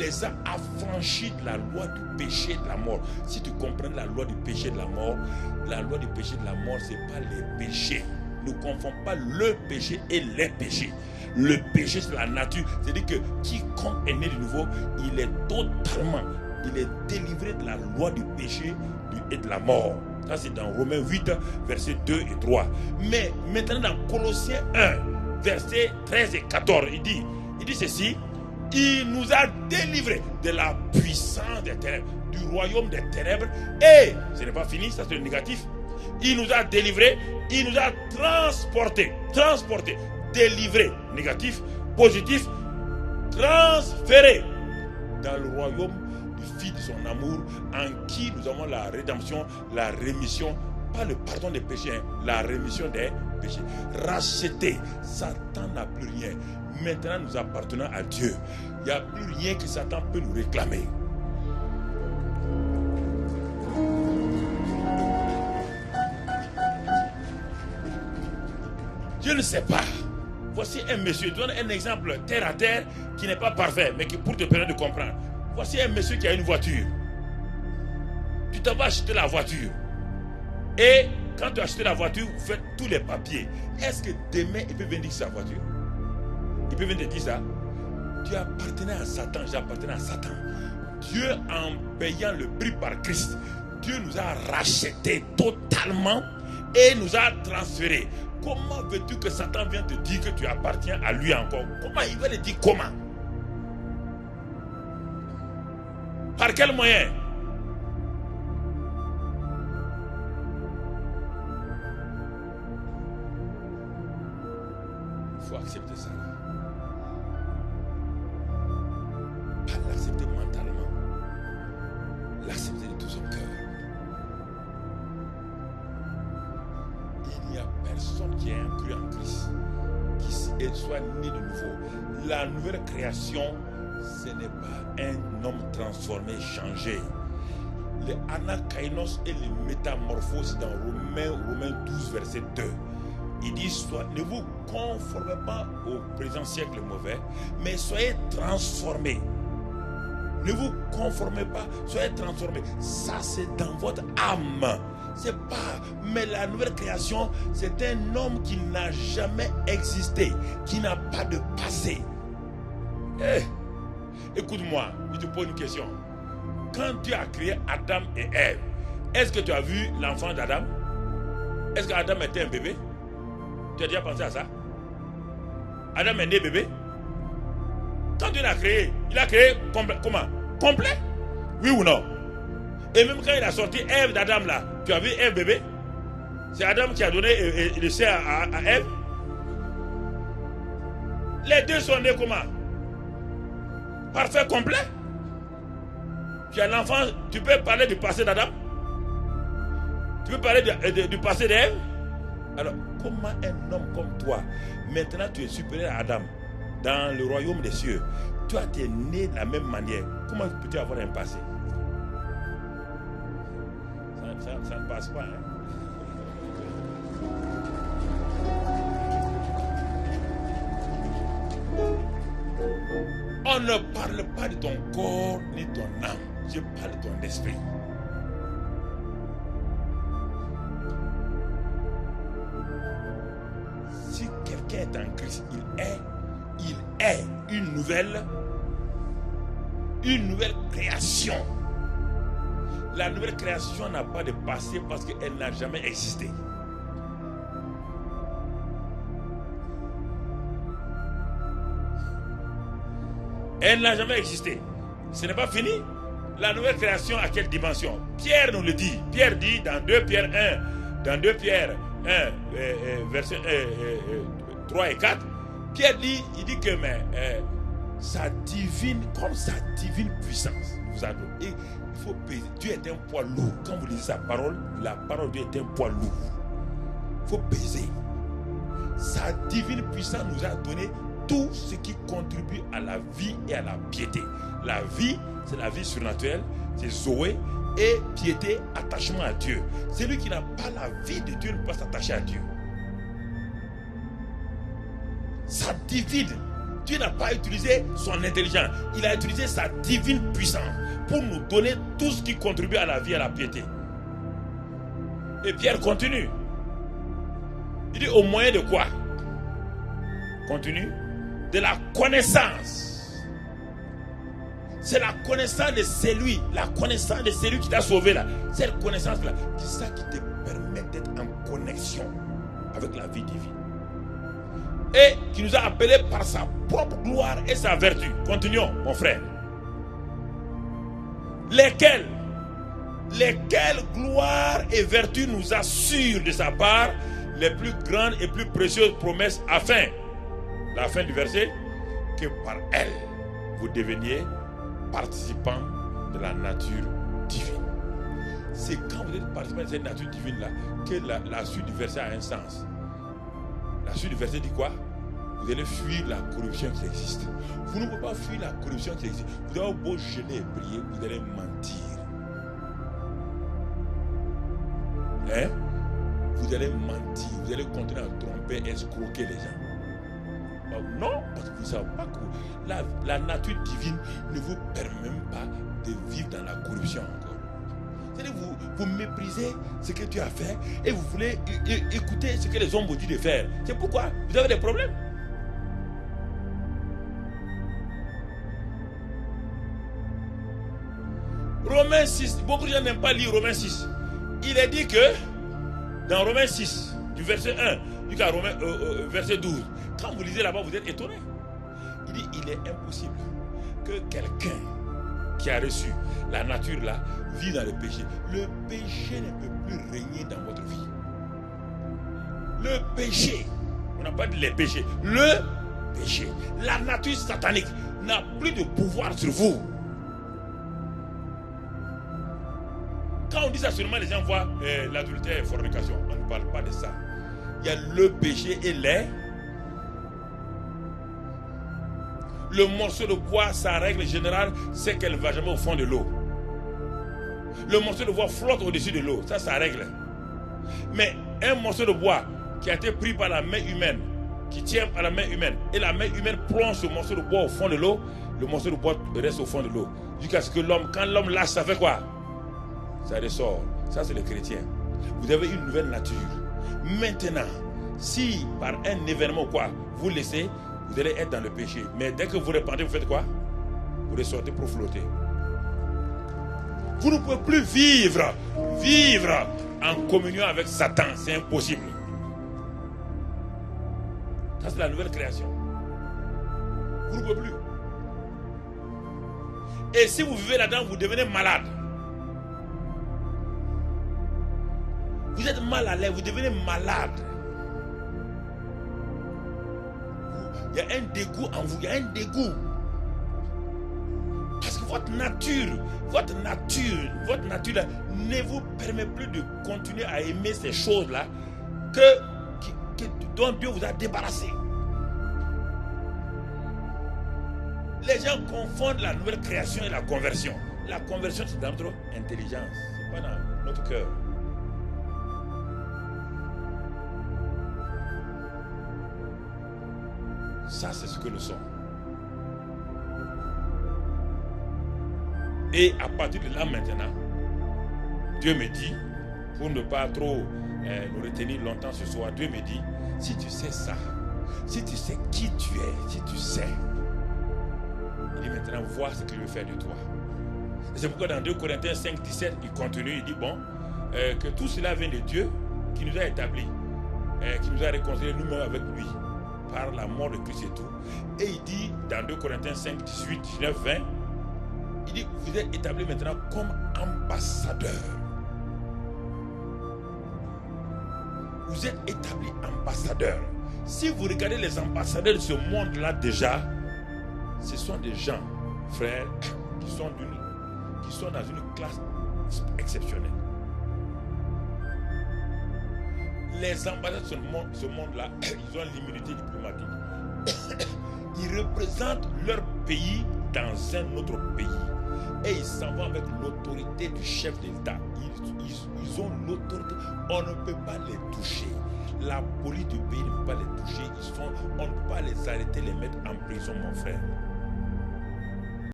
les a affranchis de la loi du péché et de la mort. Si tu comprends la loi du péché et de la mort, la loi du péché et de la mort, ce n'est pas les péchés. Ne confond pas le péché et les péchés. Le péché, c'est la nature. C'est-à-dire que quiconque est né de nouveau, il est délivré de la loi du péché et de la mort. Ça, c'est dans Romains 8, versets 2 et 3. Mais maintenant, dans Colossiens 1, versets 13 et 14, il dit ceci: il nous a délivrés de la puissance des ténèbres, du royaume des ténèbres. Et ce n'est pas fini, ça c'est le négatif. Il nous a délivrés, il nous a transportés, délivrés, négatif, positif, transférés dans le royaume du Fils de son amour, en qui nous avons la rédemption, la rémission, pas le pardon des péchés, hein, la rémission des péchés. Rachetés, Satan n'a plus rien. Maintenant nous appartenons à Dieu. Il n'y a plus rien que Satan peut nous réclamer. Je ne sais pas. Voici un monsieur, je donne un exemple terre à terre qui n'est pas parfait, mais qui pour te permettre de comprendre. Voici un monsieur qui a une voiture. Tu t'en vas acheter la voiture. Et quand tu as acheté la voiture, vous faites tous les papiers. Est-ce que demain, il peut venir dire sa voiture? Il peut venir te dire ça. Tu appartenais à Satan, j'appartenais à Satan. Dieu, en payant le prix par Christ, Dieu nous a rachetés totalement et nous a transférés. Comment veux-tu que Satan vienne te dire que tu appartiens à lui encore? Comment il va le dire? Comment? Par quel moyen? Il faut accepter ça. Pas l'accepter mentalement. L'accepter de tout son cœur. Il n'y a personne qui ait cru en Christ, qui soit né de nouveau. La nouvelle création, ce n'est pas un homme transformé, changé. Les anakainos et les métamorphoses dans Romains 12, verset 2. Il dit, ne vous conformez pas au présent siècle mauvais, mais soyez transformés. Ne vous conformez pas, soyez transformés. Ça, c'est dans votre âme. C'est pas, mais la nouvelle création, c'est un homme qui n'a jamais existé, qui n'a pas de passé. Écoute-moi, je te pose une question. Quand tu as créé Adam et Ève, est-ce que tu as vu l'enfant d'Adam? Est-ce qu'Adam était un bébé? Tu as déjà pensé à ça? Adam est né bébé? Quand Dieu l'a créé, il a créé comment? Complet? Oui ou non? Et même quand il a sorti Ève d'Adam là, tu as vu Ève bébé? C'est Adam qui a donné le sein à Ève. Les deux sont nés comment? Parfait, complet. Tu as l'enfant, tu peux parler du passé d'Adam? Tu peux parler du passé d'Ève? Alors, comment un homme comme toi, maintenant tu es supérieur à Adam, dans le royaume des cieux, toi tu es né de la même manière, comment peux-tu avoir un passé? Ça ne passe pas, hein? On ne parle pas de ton corps ni de ton âme. Je parle de ton esprit. Si quelqu'un est en Christ, il est une nouvelle création. La nouvelle création n'a pas de passé parce qu'elle n'a jamais existé. Elle n'a jamais existé. Ce n'est pas fini. La nouvelle création à quelle dimension? Pierre nous le dit. Pierre dit dans 2 Pierre 1, verset 3 et 4, Pierre dit, il dit que sa divine puissance vous a donné. Il faut peser. Dieu est un poids lourd. Quand vous lisez sa parole, la parole de Dieu est un poids lourd. Il faut peser. Sa divine puissance nous a donné tout ce qui contribue à la vie et à la piété. La vie, c'est la vie surnaturelle, c'est Zoé, et piété, attachement à Dieu. Celui qui n'a pas la vie de Dieu ne peut pas s'attacher à Dieu. Sa divine, Dieu n'a pas utilisé son intelligence. Il a utilisé sa divine puissance pour nous donner tout ce qui contribue à la vie et à la piété. Et Pierre continue. Il dit au moyen de quoi? Continue. De la connaissance. C'est la connaissance de celui, la connaissance de celui qui t'a sauvé là. Cette connaissance-là, c'est ça qui te permet d'être en connexion avec la vie divine. Et qui nous a appelés par sa propre gloire et sa vertu. Continuons, mon frère. Lesquelles gloire et vertu nous assurent de sa part les plus grandes et plus précieuses promesses afin, la fin du verset, que par elles vous deveniez participants de la nature divine. C'est quand vous êtes participants de cette nature divine là que la suite du verset a un sens. La suite du verset dit quoi? Vous allez fuir la corruption qui existe. Vous ne pouvez pas fuir la corruption qui existe. Vous avez beau jeûner et prier, vous allez mentir. Hein? Vous allez mentir, vous allez continuer à tromper, escroquer les gens. Non, parce que vous ne savez pas que la nature divine ne vous permet même pas de vivre dans la corruption encore. C'est-à-dire vous méprisez ce que Dieu a fait et vous voulez écouter ce que les hommes vous disent de faire. C'est pourquoi vous avez des problèmes. Romains 6, beaucoup de gens n'aiment pas lire Romains 6. Il est dit que dans Romains 6, du verset 1 jusqu'à verset 12, quand vous lisez là-bas, vous êtes étonné. Il dit, il est impossible que quelqu'un qui a reçu la nature là, vit dans le péché. Le péché ne peut plus régner dans votre vie. Le péché, on n'a pas dit les péchés, le péché, la nature satanique n'a plus de pouvoir sur vous. Quand on dit ça seulement, les gens voient l'adultère et la fornication. On ne parle pas de ça. Il y a le péché et le morceau de bois, sa règle générale, c'est qu'elle ne va jamais au fond de l'eau. Le morceau de bois flotte au-dessus de l'eau. Ça, sa règle. Mais un morceau de bois qui a été pris par la main humaine, qui tient à la main humaine, et la main humaine plonge ce morceau de bois au fond de l'eau, le morceau de bois reste au fond de l'eau. Jusqu'à ce que quand l'homme lâche, ça fait quoi? Ça ressort. Ça, c'est le chrétien. Vous avez une nouvelle nature. Maintenant, si par un événement quoi, vous laissez, vous allez être dans le péché. Mais dès que vous repentez, vous faites quoi? Vous ressortez pour flotter. Vous ne pouvez plus vivre en communion avec Satan. C'est impossible. Ça, c'est la nouvelle création. Vous ne pouvez plus. Et si vous vivez là-dedans, vous devenez malade. Vous êtes mal à l'aise, vous devenez malade. Il y a un dégoût en vous, il y a un dégoût. Parce que votre nature là, ne vous permet plus de continuer à aimer ces choses-là dont Dieu vous a débarrassé. Les gens confondent la nouvelle création et la conversion. La conversion, c'est dans notre intelligence, c'est pas dans notre cœur. Ça, c'est ce que nous sommes. Et à partir de là maintenant, Dieu me dit, pour ne pas trop nous retenir longtemps ce soir, Dieu me dit, si tu sais ça, si tu sais qui tu es, si tu sais, il dit maintenant, vois ce que je veux faire de toi. Et c'est pourquoi dans 2 Corinthiens 5, 17, il continue, il dit, bon, que tout cela vient de Dieu qui nous a établis, qui nous a réconciliés nous-mêmes avec lui, par la mort de Christ et tout. Et il dit dans 2 Corinthiens 5, 18, 19, 20, il dit, vous êtes établis maintenant comme ambassadeurs. Vous êtes établis ambassadeurs. Si vous regardez les ambassadeurs de ce monde-là déjà, ce sont des gens, frères, qui sont dans une classe exceptionnelle. Les ambassadeurs de ce monde-là, ils ont l'immunité diplomatique. Ils représentent leur pays dans un autre pays. Et ils s'en vont avec l'autorité du chef de l'État. Ils ont l'autorité. On ne peut pas les toucher. La police du pays ne peut pas les toucher. On ne peut pas les arrêter, les mettre en prison, mon frère.